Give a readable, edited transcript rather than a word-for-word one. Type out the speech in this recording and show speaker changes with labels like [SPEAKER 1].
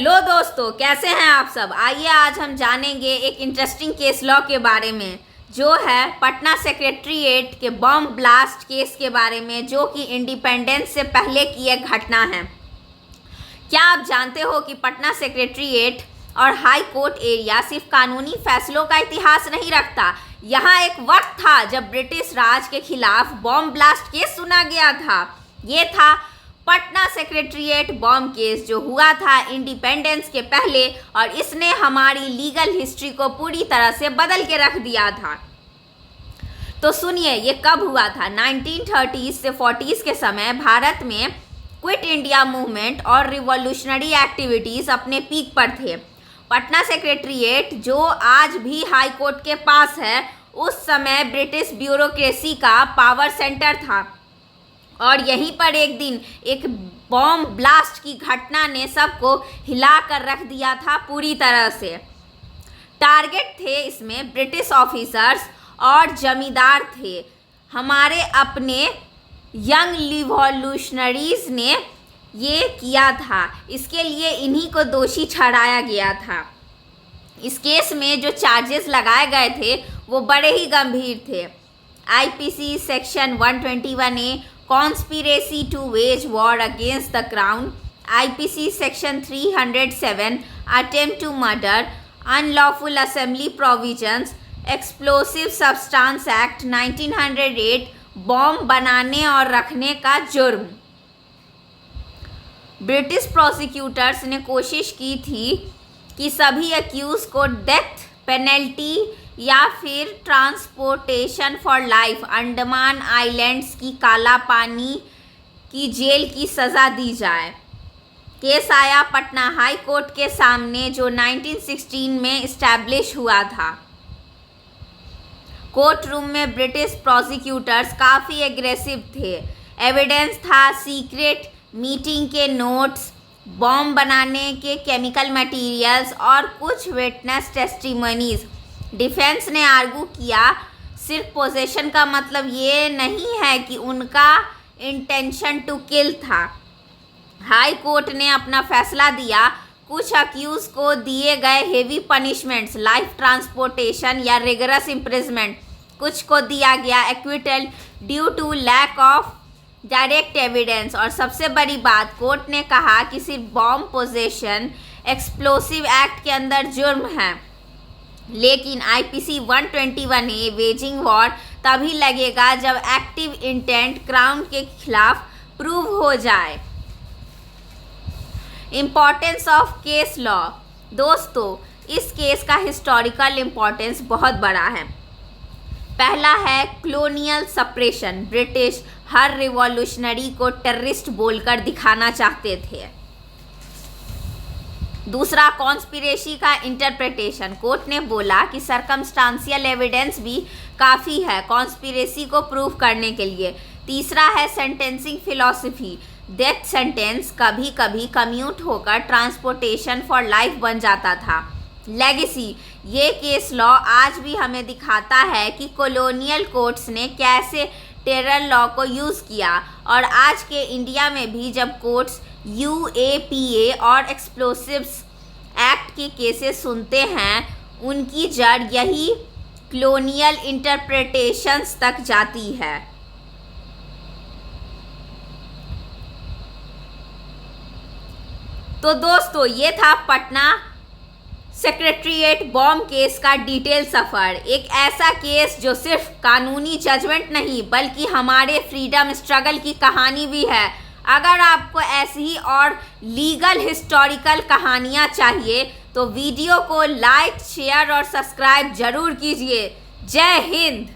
[SPEAKER 1] Hello दोस्तों, कैसे हैं आप सब। आइए आज हम जानेंगे एक इंटरेस्टिंग केस लॉ के बारे में, जो है पटना सेक्रेटेरिएट के बम ब्लास्ट केस के बारे में, जो कि इंडिपेंडेंस से पहले की एक घटना है। क्या आप जानते हो कि पटना सेक्रेटेरिएट और हाई कोर्ट एरिया सिर्फ कानूनी फैसलों का इतिहास नहीं रखता। यहाँ एक वक्त था जब ब्रिटिश राज के खिलाफ बम ब्लास्ट केस सुना गया था। ये था पटना सेक्रेटेरिएट बम केस, जो हुआ था इंडिपेंडेंस के पहले, और इसने हमारी लीगल हिस्ट्री को पूरी तरह से बदल के रख दिया था। तो सुनिए, ये कब हुआ था। 1930s से 40s के समय भारत में क्विट इंडिया मूवमेंट और रिवॉल्यूशनरी एक्टिविटीज़ अपने पीक पर थे। पटना सेक्रेटेरिएट, जो आज भी हाई कोर्ट के पास है, उस समय ब्रिटिश ब्यूरोक्रेसी का पावर सेंटर था, और यहीं पर एक दिन एक बॉम्ब ब्लास्ट की घटना ने सबको हिला कर रख दिया था पूरी तरह से। टारगेट थे इसमें ब्रिटिश ऑफिसर्स और जमींदार थे। हमारे अपने यंग रिवॉल्यूशनरीज ने ये किया था। इसके लिए इन्हीं को दोषी ठहराया गया था। इस केस में जो चार्जेस लगाए गए थे वो बड़े ही गंभीर थे। IPC section 121A conspiracy to wage war against the crown, IPC section 307 attempt to murder, unlawful assembly provisions, explosive substance act 1908 bomb बनाने और रखने का जुर्म। ब्रिटिश प्रोसिक्यूटर्स ने कोशिश की थी कि सभी अक्यूज को डेथ पेनल्टी या फिर transportation for life Andaman islands की काला पानी की जेल की सज़ा दी जाए। केस आया पटना हाई कोर्ट के सामने, जो 1916 में इस्टेब्लिश हुआ था। कोर्ट रूम में ब्रिटिश प्रोसिक्यूटर्स काफ़ी एग्रेसिव थे। एविडेंस था सीक्रेट मीटिंग के नोट्स, बॉम्ब बनाने के केमिकल मटेरियल्स और कुछ विटनेस टेस्टिमनीज। डिफेंस ने आर्गू किया सिर्फ पोजेशन का मतलब ये नहीं है कि उनका इंटेंशन टू किल था। हाई कोर्ट ने अपना फैसला दिया। कुछ अक्यूज को दिए गए हेवी पनिशमेंट्स, लाइफ ट्रांसपोर्टेशन या रिगरस इम्प्रिजमेंट। कुछ को दिया गया acquittal due to lack of direct evidence. और सबसे बड़ी बात, कोर्ट ने कहा कि सिर्फ बॉम्ब पोजेशन एक्सप्लोसिव एक्ट के अंदर जुर्म है, लेकिन आईपीसी 121A वेजिंग वॉर तभी लगेगा जब एक्टिव इंटेंट क्राउन के खिलाफ प्रूव हो जाए। Importance of case law. दोस्तों, इस केस का हिस्टोरिकल इम्पॉर्टेंस बहुत बड़ा है। पहला है कॉलोनियल सप्रेशन। ब्रिटिश हर रिवॉल्यूशनरी को टेररिस्ट बोलकर दिखाना चाहते थे। दूसरा, कॉन्स्पिरेसी का इंटरप्रिटेशन। कोर्ट ने बोला कि सर्कमस्टांशियल एविडेंस भी काफ़ी है कॉन्स्पिरेसी को प्रूव करने के लिए। तीसरा है सेंटेंसिंग फिलॉसफी। डेथ सेंटेंस कभी कभी कम्यूट होकर ट्रांसपोर्टेशन फॉर लाइफ बन जाता था। लेगेसी। ये केस लॉ आज भी हमें दिखाता है कि कॉलोनियल कोर्ट्स ने कैसे टेरर लॉ को यूज़ किया, और आज के इंडिया में भी जब कोर्ट्स UAPA और एक्सप्लोसिव्स एक्ट के केसेस सुनते हैं, उनकी जड़ यही कॉलोनियल इंटरप्रिटेशंस तक जाती है। तो दोस्तों, ये था पटना सेक्रेटेरिएट बॉम्ब केस का डिटेल सफ़र। एक ऐसा केस जो सिर्फ कानूनी जजमेंट नहीं, बल्कि हमारे फ्रीडम स्ट्रगल की कहानी भी है। अगर आपको ऐसी ही और लीगल हिस्टोरिकल कहानियाँ चाहिए तो वीडियो को लाइक, शेयर और सब्सक्राइब जरूर कीजिए। जय हिंद।